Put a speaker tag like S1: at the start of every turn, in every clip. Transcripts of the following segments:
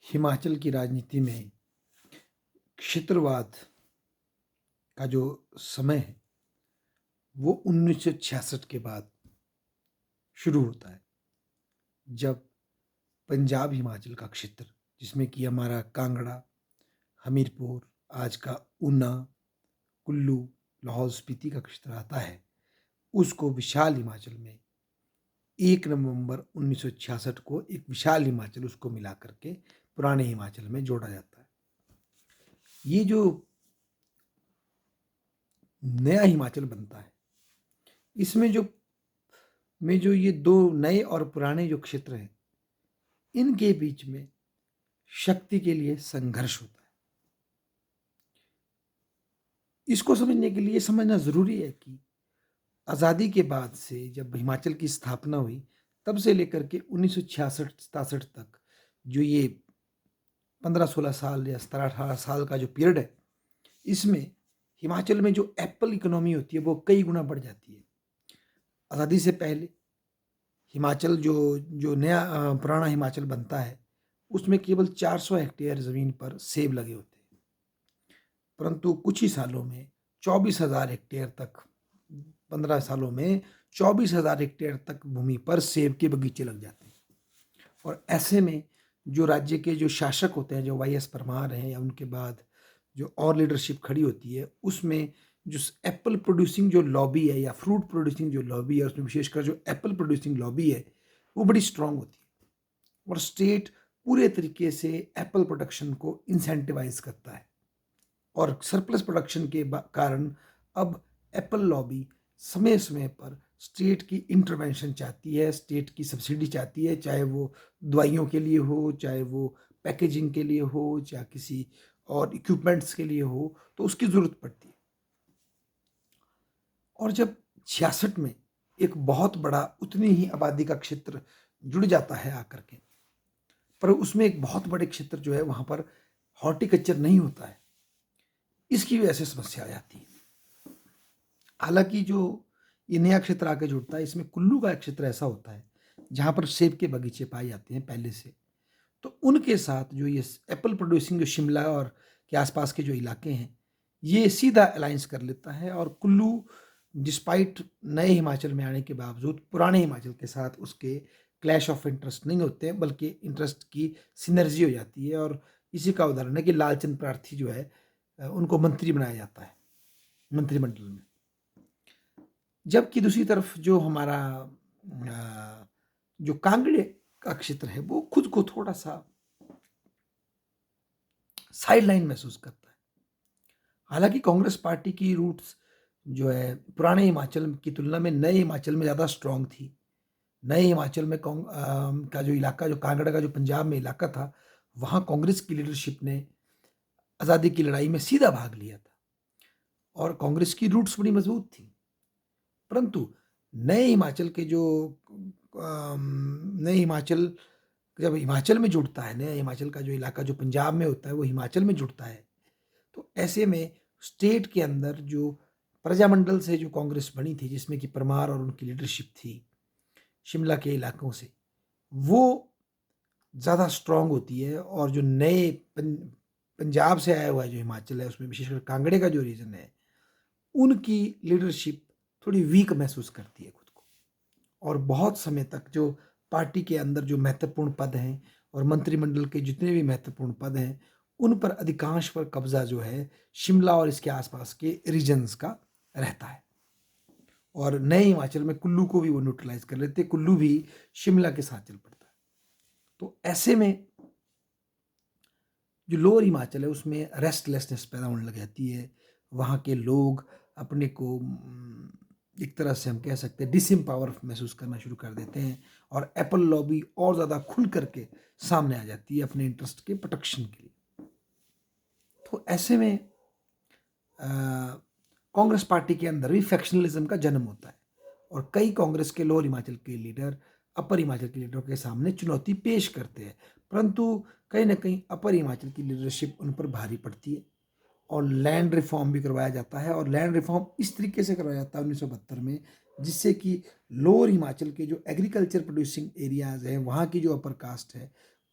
S1: हिमाचल की राजनीति में क्षेत्रवाद का जो समय है वो 1966 के बाद शुरू होता है, जब पंजाब हिमाचल का क्षेत्र, जिसमें कि हमारा कांगड़ा, हमीरपुर, आज का ऊना, कुल्लू, लाहौल स्पीति का क्षेत्र आता है, उसको विशाल हिमाचल में 1 नवंबर 1966 को एक विशाल हिमाचल उसको मिला करके पुराने हिमाचल में जोड़ा जाता है। ये जो नया हिमाचल बनता है, इसमें जो ये दो नए और पुराने जो क्षेत्र हैं, इनके बीच में शक्ति के लिए संघर्ष होता है। इसको समझने के लिए समझना ज़रूरी है कि आज़ादी के बाद से जब हिमाचल की स्थापना हुई, तब से लेकर के 1966-67 तक जो ये 15-16 साल या 17-18 साल का जो पीरियड है, इसमें हिमाचल में जो एप्पल इकोनॉमी होती है, वो कई गुना बढ़ जाती है। आज़ादी से पहले हिमाचल जो नया पुराना हिमाचल बनता है, उसमें केवल 400 हेक्टेयर ज़मीन पर सेब लगे होते हैं। परंतु कुछ ही सालों में 24,000 हेक्टेयर तक 15 सालों में 24,000 हेक्टेयर तक भूमि पर सेब के बगीचे लग जाते हैं। और ऐसे में जो राज्य के जो शासक होते हैं, जो वाई.एस. परमार हैं या उनके बाद जो और लीडरशिप खड़ी होती है, उसमें जो एप्पल प्रोड्यूसिंग जो लॉबी है या फ्रूट प्रोड्यूसिंग जो लॉबी है, उसमें विशेषकर जो एप्पल प्रोड्यूसिंग लॉबी है, वो बड़ी स्ट्रांग होती है और स्टेट पूरे तरीके से एप्पल प्रोडक्शन को इंसेंटिवाइज करता है। और सरप्लस प्रोडक्शन के कारण अब एप्पल लॉबी समय समय पर स्टेट की इंटरवेंशन चाहती है, स्टेट की सब्सिडी चाहती है, चाहे वो दवाइयों के लिए हो, चाहे वो पैकेजिंग के लिए हो, चाहे किसी और इक्विपमेंट्स के लिए हो, तो उसकी ज़रूरत पड़ती है। और जब 66 में एक बहुत बड़ा उतनी ही आबादी का क्षेत्र जुड़ जाता है आकर के, पर उसमें एक बहुत बड़े क्षेत्र जो है वहाँ पर हॉर्टिकल्चर नहीं होता है, इसकी वजह से समस्या आ जाती है। हालांकि जो ये नया क्षेत्र आके जुड़ता है, इसमें कुल्लू का एक क्षेत्र ऐसा होता है जहाँ पर सेब के बगीचे पाए जाते हैं पहले से। तो उनके साथ जो ये एप्पल प्रोड्यूसिंग जो शिमला और के आसपास के जो इलाके हैं, ये सीधा अलायंस कर लेता है और कुल्लू डिस्पाइट नए हिमाचल में आने के बावजूद पुराने हिमाचल के साथ उसके क्लैश ऑफ इंटरेस्ट नहीं होते हैं, बल्कि इंटरेस्ट की सिनर्जी हो जाती है। और इसी का उदाहरण है कि लालचंद प्रार्थी जो है, उनको मंत्री बनाया जाता है मंत्रिमंडल में। जबकि दूसरी तरफ जो हमारा जो कांगड़े का क्षेत्र है, वो खुद को थोड़ा-सा साइडलाइन महसूस करता है। हालाँकि कांग्रेस पार्टी की रूट्स जो है पुराने हिमाचल की तुलना में नए हिमाचल में ज़्यादा स्ट्रॉन्ग थी। नए हिमाचल में का जो इलाका, जो कांगड़ा का जो पंजाब में इलाका था, वहाँ कांग्रेस की लीडरशिप ने आज़ादी की लड़ाई में सीधा भाग लिया था और कांग्रेस की रूट्स बड़ी मज़बूत थी। परंतु नए हिमाचल के जो नए हिमाचल जब हिमाचल में जुड़ता है, नया हिमाचल का जो इलाका जो पंजाब में होता है, वो हिमाचल में जुड़ता है, तो ऐसे में स्टेट के अंदर जो प्रजामंडल से जो कांग्रेस बनी थी, जिसमें कि परमार और उनकी लीडरशिप थी, शिमला के इलाकों से, वो ज़्यादा स्ट्रॉन्ग होती है। और जो नए पंजाब से आया हुआ जो हिमाचल है, उसमें विशेषकर कांगड़े का जो रीजन है, उनकी लीडरशिप थोड़ी वीक महसूस करती है खुद को। और बहुत समय तक जो पार्टी के अंदर जो महत्वपूर्ण पद हैं और मंत्रिमंडल के जितने भी महत्वपूर्ण पद हैं, उन पर अधिकांश पर कब्जा जो है शिमला और इसके आसपास के रीजन्स का रहता है। और नए हिमाचल में कुल्लू को भी वो न्यूट्रलाइज कर लेते, कुल्लू भी शिमला के साथ चल पड़ता है। तो ऐसे में जो लोअर हिमाचल है, उसमें रेस्टलेसनेस पैदा होने लग जाती है। वहाँ के लोग अपने को एक तरह से हम कह सकते हैं डिसएम्पावर महसूस करना शुरू कर देते हैं और एप्पल लॉबी और ज़्यादा खुल करके सामने आ जाती है अपने इंटरेस्ट के प्रोटेक्शन के लिए। तो ऐसे में कांग्रेस पार्टी के अंदर भी फैक्शनलिज्म का जन्म होता है और कई कांग्रेस के लोअर हिमाचल के लीडर अपर हिमाचल के लीडरों के सामने चुनौती पेश करते हैं, परंतु कहीं ना कहीं अपर हिमाचल की लीडरशिप उन पर भारी पड़ती है और लैंड रिफॉर्म भी करवाया जाता है। और लैंड रिफॉर्म इस तरीके से करवाया जाता है 1972 में, जिससे कि लोअर हिमाचल के जो एग्रीकल्चर प्रोड्यूसिंग एरियाज हैं, वहाँ की जो अपर कास्ट है,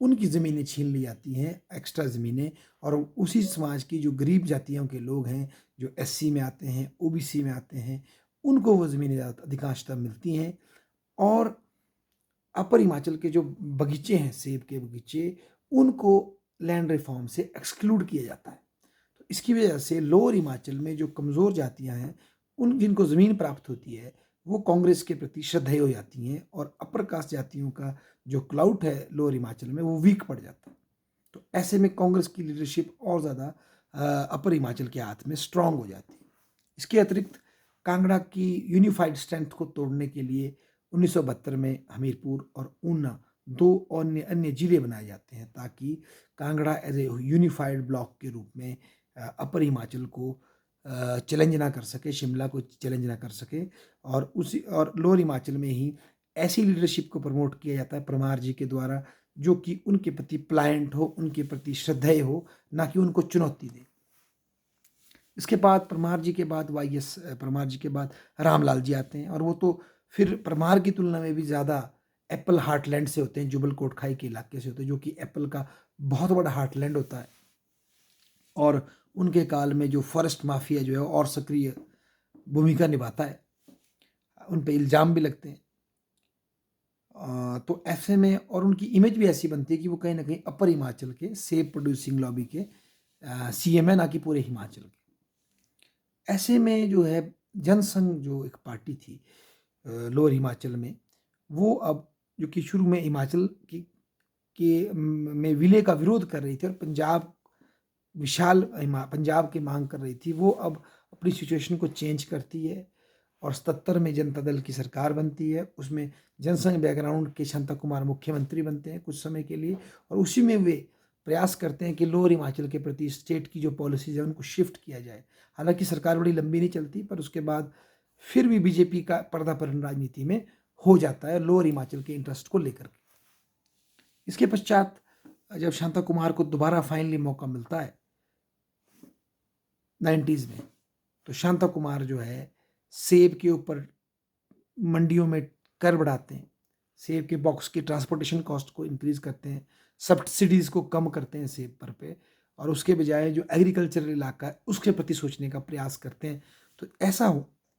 S1: उनकी ज़मीनें छीन ली जाती हैं, एक्स्ट्रा ज़मीनें, और उसी समाज की जो गरीब जातियों के लोग हैं, जो एससी में आते हैं, ओबीसी में आते हैं, उनको वो ज़मीनें ज़्यादा अधिकांशतः मिलती हैं। और अपर हिमाचल के जो बगीचे हैं, सेब के बगीचे, उनको लैंड रिफॉर्म से एक्सक्लूड किया जाता है। तो इसकी वजह से लोअर हिमाचल में जो कमज़ोर जातियाँ हैं, उन जिनको ज़मीन प्राप्त होती है, वो कांग्रेस के प्रति श्रद्धेय हो जाती हैं, और अपर कास्ट जातियों का जो क्लाउट है लोअर हिमाचल में, वो वीक पड़ जाता है। तो ऐसे में कांग्रेस की लीडरशिप और ज़्यादा अपर हिमाचल के हाथ में स्ट्रांग हो जाती है। इसके अतिरिक्त कांगड़ा की यूनिफाइड स्ट्रेंथ को तोड़ने के लिए 1972 में हमीरपुर और ऊना दो अन्य अन्य जिले बनाए जाते हैं, ताकि Kangra as a unified block के रूप में अपर हिमाचल को चैलेंज ना कर सके, शिमला को चैलेंज ना कर सके। और लोअर हिमाचल में ही ऐसी लीडरशिप को प्रमोट किया जाता है परमार जी के द्वारा, जो कि उनके प्रति प्लायंट हो, उनके प्रति श्रद्धेय हो, ना कि उनको चुनौती दे। इसके बाद परमार जी के बाद वाईएस परमार जी के बाद रामलाल जी आते हैं, और वो तो फिर परमार की तुलना में भी ज़्यादा एप्पल हार्टलैंड से होते हैं, जुबल कोटखाई के इलाके से होते हैं, जो कि एप्पल का बहुत बड़ा हार्टलैंड होता है। और उनके काल में जो फॉरेस्ट माफिया जो है और सक्रिय भूमिका निभाता है, उन पे इल्ज़ाम भी लगते हैं। तो ऐसे में और उनकी इमेज भी ऐसी बनती है कि वो कहीं न कहीं अपर हिमाचल के सेब प्रोड्यूसिंग लॉबी के सीएम है, ना कि पूरे हिमाचल के। ऐसे में जो है जनसंघ जो एक पार्टी थी लोअर हिमाचल में, वो अब जो कि शुरू में हिमाचल में विलय का विरोध कर रही थी, और पंजाब की मांग कर रही थी, वो अब अपनी सिचुएशन को चेंज करती है, और 77 में जनता दल की सरकार बनती है। उसमें जनसंघ बैकग्राउंड के शांता कुमार मुख्यमंत्री बनते हैं कुछ समय के लिए, और उसी में वे प्रयास करते हैं कि लोअर हिमाचल के प्रति स्टेट की जो पॉलिसीज है उनको शिफ्ट किया जाए। हालांकि सरकार बड़ी लंबी नहीं चलती, पर उसके बाद फिर भी बीजेपी का पर्दापरण राजनीति में हो जाता है लोअर हिमाचल के इंटरेस्ट को लेकर के। इसके पश्चात जब शांता कुमार को दोबारा फाइनली मौका मिलता है 90s में, तो शांता कुमार जो है सेब के ऊपर मंडियों में कर बढ़ाते हैं, सेब के बॉक्स की ट्रांसपोर्टेशन कॉस्ट को इंक्रीज करते हैं, सब्सिडीज को कम करते हैं सेब पर पे, और उसके बजाय जो एग्रीकल्चरल इलाका है उसके प्रति सोचने का प्रयास करते हैं। तो ऐसा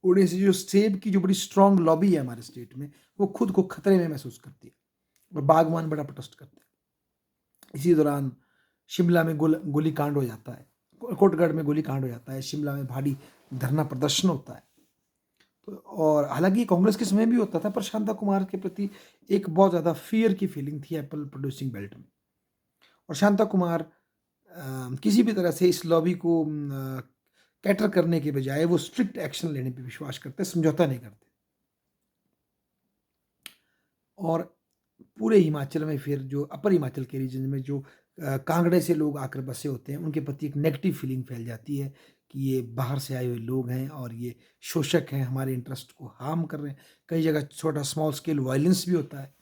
S1: होने से जो सेब की जो बड़ी स्ट्रांग लॉबी है हमारे स्टेट में, वो खुद को खतरे में महसूस करती है, और बागवान बड़ा प्रोटेस्ट करते हैं। इसी दौरान शिमला में गोलीकांड हो जाता है, कोटगढ़ में गोलीकांड हो जाता है, शिमला में भारी धरना प्रदर्शन होता है। तो और हालांकि कांग्रेस के समय भी होता था, पर शांता कुमार के प्रति एक बहुत ज़्यादा फियर की फीलिंग थी एप्पल प्रोड्यूसिंग बेल्ट में, और शांता कुमार किसी भी तरह से इस लॉबी को कैटर करने के बजाय वो स्ट्रिक्ट एक्शन लेने पे विश्वास करते, समझौता नहीं करते। और पूरे हिमाचल में फिर जो अपर हिमाचल के रीजन में जो कांगड़े से लोग आकर बसे होते हैं, उनके प्रति एक नेगेटिव फीलिंग फैल जाती है कि ये बाहर से आए हुए लोग हैं, और ये शोषक हैं, हमारे इंटरेस्ट को हार्म कर रहे हैं। कई जगह छोटा स्मॉल स्केल वायलेंस भी होता है।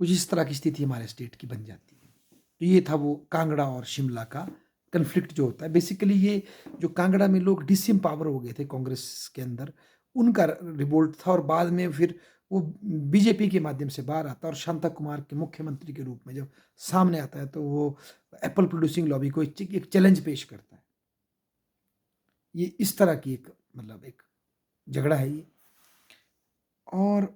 S1: कुछ इस तरह की स्थिति हमारे स्टेट की बन जाती है। तो ये था वो कांगड़ा और शिमला का कन्फ्लिक्ट जो होता है। बेसिकली ये जो कांगड़ा में लोग डिसएम्पावर हो गए थे कांग्रेस के अंदर, उनका रिवोल्ट था, और बाद में फिर वो बीजेपी के माध्यम से बाहर आता है, और शांता कुमार के मुख्यमंत्री के रूप में जब सामने आता है, तो वो एप्पल प्रोड्यूसिंग लॉबी को एक चैलेंज पेश करता है। ये इस तरह की एक मतलब एक झगड़ा है ये। और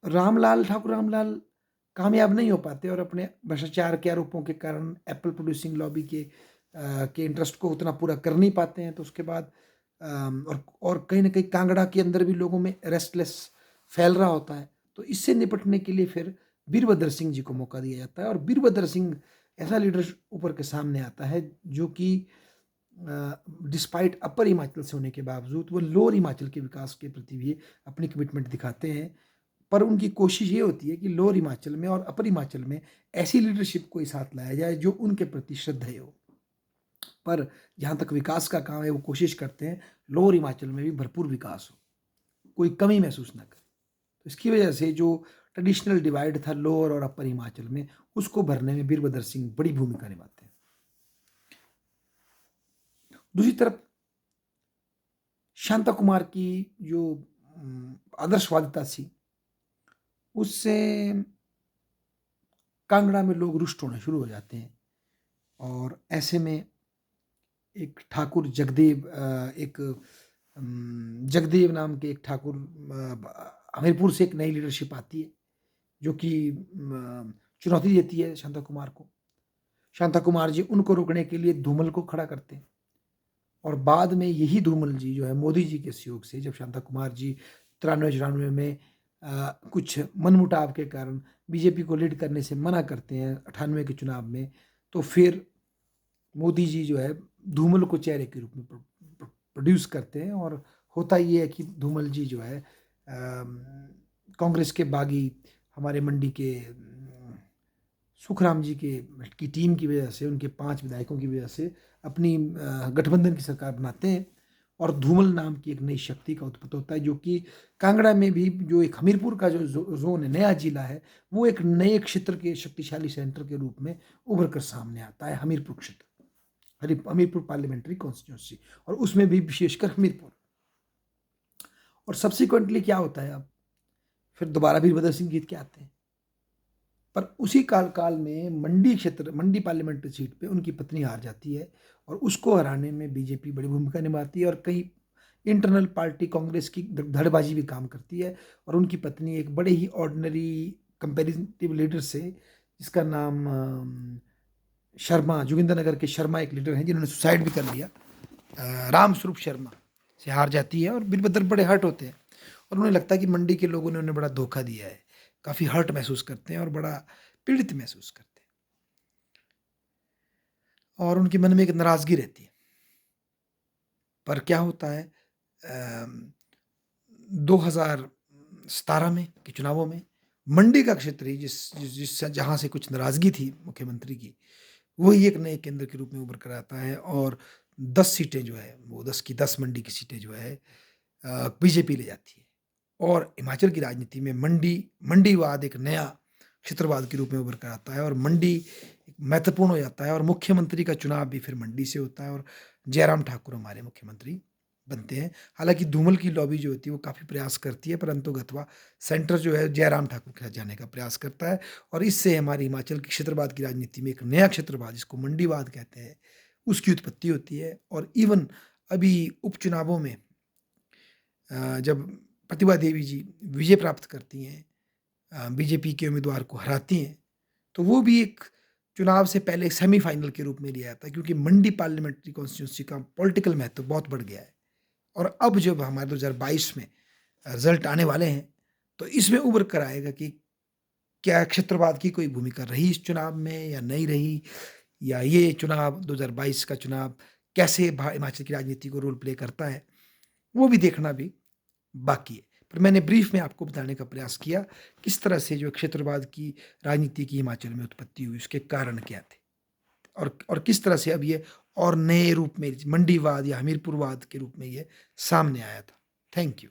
S1: रामलाल कामयाब नहीं हो पाते, और अपने भ्रष्टाचार के आरोपों के कारण एप्पल प्रोड्यूसिंग लॉबी के इंटरेस्ट को उतना पूरा कर नहीं पाते हैं। तो उसके बाद और कहीं ना कहीं कांगड़ा के अंदर भी लोगों में रेस्टलेस फैल रहा होता है। तो इससे निपटने के लिए फिर वीरभद्र सिंह जी को मौका दिया जाता है, और वीरभद्र सिंह ऐसा लीडर ऊपर के सामने आता है जो कि डिस्पाइट अपर हिमाचल से होने के बावजूद वो लोअर हिमाचल के विकास के प्रति भी अपनी कमिटमेंट दिखाते हैं। पर उनकी कोशिश ये होती है कि लोअर हिमाचल में और अपर हिमाचल में ऐसी लीडरशिप को साथ लाया जाए जो उनके प्रति श्रद्धेय हो। पर जहाँ तक विकास का काम है, वो कोशिश करते हैं लोअर हिमाचल में भी भरपूर विकास हो, कोई कमी महसूस ना करे। तो इसकी वजह से जो ट्रेडिशनल डिवाइड था लोअर और अपर हिमाचल में, उसको भरने में वीरभद्र सिंह बड़ी भूमिका निभाते हैं। दूसरी तरफ शांता कुमार की जो आदर्शवादिता थी, उससे कांगड़ा में लोग रुष्ट होने शुरू हो जाते हैं और ऐसे में एक ठाकुर जगदेव जगदेव नाम के एक ठाकुर हमीरपुर से एक नई लीडरशिप आती है जो कि चुनौती देती है शांता कुमार को। शांता कुमार जी उनको रोकने के लिए धूमल को खड़ा करते हैं और बाद में यही धूमल जी जो है मोदी जी के सहयोग से जब शांता कुमार जी 93-94 में कुछ मनमुटाव के कारण बीजेपी को लीड करने से मना करते हैं 98 के चुनाव में, तो फिर मोदी जी जो है धूमल को चेहरे के रूप में प्रोड्यूस करते हैं और होता ये है कि धूमल जी जो है कांग्रेस के बागी हमारे मंडी के सुखराम जी की टीम की वजह से, उनके 5 विधायकों की वजह से अपनी गठबंधन की सरकार बनाते हैं और धूमल नाम की एक नई शक्ति का उत्पत्ति होता है जो कि कांगड़ा में भी जो एक हमीरपुर का जो जोन है, नया जिला है, वो एक नए क्षेत्र के शक्तिशाली सेंटर के रूप में उभर कर सामने आता है। हमीरपुर क्षेत्र, हमीरपुर पार्लियामेंट्री कॉन्स्टिट्यूंसी, और उसमें भी विशेषकर हमीरपुर। और सब्सिक्वेंटली क्या होता है, अब फिर दोबारा वीरभद्र सिंह जीत के आते हैं, पर उसी काल में मंडी पार्लियामेंट्री सीट पे उनकी पत्नी हार जाती है और उसको हराने में बीजेपी बड़ी भूमिका निभाती है और कई इंटरनल पार्टी कांग्रेस की धड़बाजी भी काम करती है और उनकी पत्नी एक बड़े ही ऑर्डिनरी कंपेरेटिव लीडर से, जिसका नाम शर्मा, जोगिंदरनगर के शर्मा एक लीडर हैं जिन्होंने सुसाइड भी कर लिया, राम स्वरूप शर्मा से हार जाती है और वीरभद्र बड़े हर्ट होते हैं और उन्हें लगता है कि मंडी के लोगों ने उन्हें बड़ा धोखा दिया है, काफ़ी हर्ट महसूस करते हैं और बड़ा पीड़ित महसूस करते हैं और उनके मन में एक नाराज़गी रहती है। पर क्या होता है 2017 में के चुनावों में मंडी का क्षेत्र ही जिस जहाँ से कुछ नाराज़गी थी मुख्यमंत्री की, वही एक नए केंद्र के रूप में उभर कर आता है और 10 सीटें जो है, वो 10 की 10 मंडी की सीटें जो है बीजेपी ले जाती है और हिमाचल की राजनीति में मंडीवाद एक नया क्षेत्रवाद के रूप में उभर कर आता है और मंडी महत्वपूर्ण हो जाता है और मुख्यमंत्री का चुनाव भी फिर मंडी से होता है और जयराम ठाकुर हमारे मुख्यमंत्री बनते हैं। हालांकि धूमल की लॉबी जो होती है वो काफ़ी प्रयास करती है, परंतु गतवा सेंटर जो है जयराम ठाकुर के साथ जाने का प्रयास करता है और इससे हमारी हिमाचल की क्षेत्रवाद की राजनीति में एक नया क्षेत्रवाद, जिसको मंडीवाद कहते हैं, उसकी उत्पत्ति होती है। और इवन अभी उपचुनावों में जब प्रतिभा देवी जी विजय प्राप्त करती हैं, बीजेपी के उम्मीदवार को हराती हैं, तो वो भी एक चुनाव से पहले सेमीफाइनल के रूप में लिया जाता है क्योंकि मंडी पार्लियामेंट्री कॉन्स्टिट्यूंसी का पॉलिटिकल महत्व बहुत बढ़ गया है और अब जब हमारे 2022 में रिजल्ट आने वाले हैं तो इसमें उभर कर आएगा कि क्या क्षेत्रवाद की कोई भूमिका रही इस चुनाव में या नहीं रही, या ये चुनाव 2022 का चुनाव कैसे हिमाचल की राजनीति को रोल प्ले करता है, वो भी देखना भी बाकी है। पर मैंने ब्रीफ में आपको बताने का प्रयास किया किस तरह से जो क्षेत्रवाद की राजनीति की हिमाचल में उत्पत्ति हुई, उसके कारण क्या थे और किस तरह से अब ये और नए रूप में मंडीवाद या हमीरपुरवाद के रूप में ये सामने आया था। Thank you.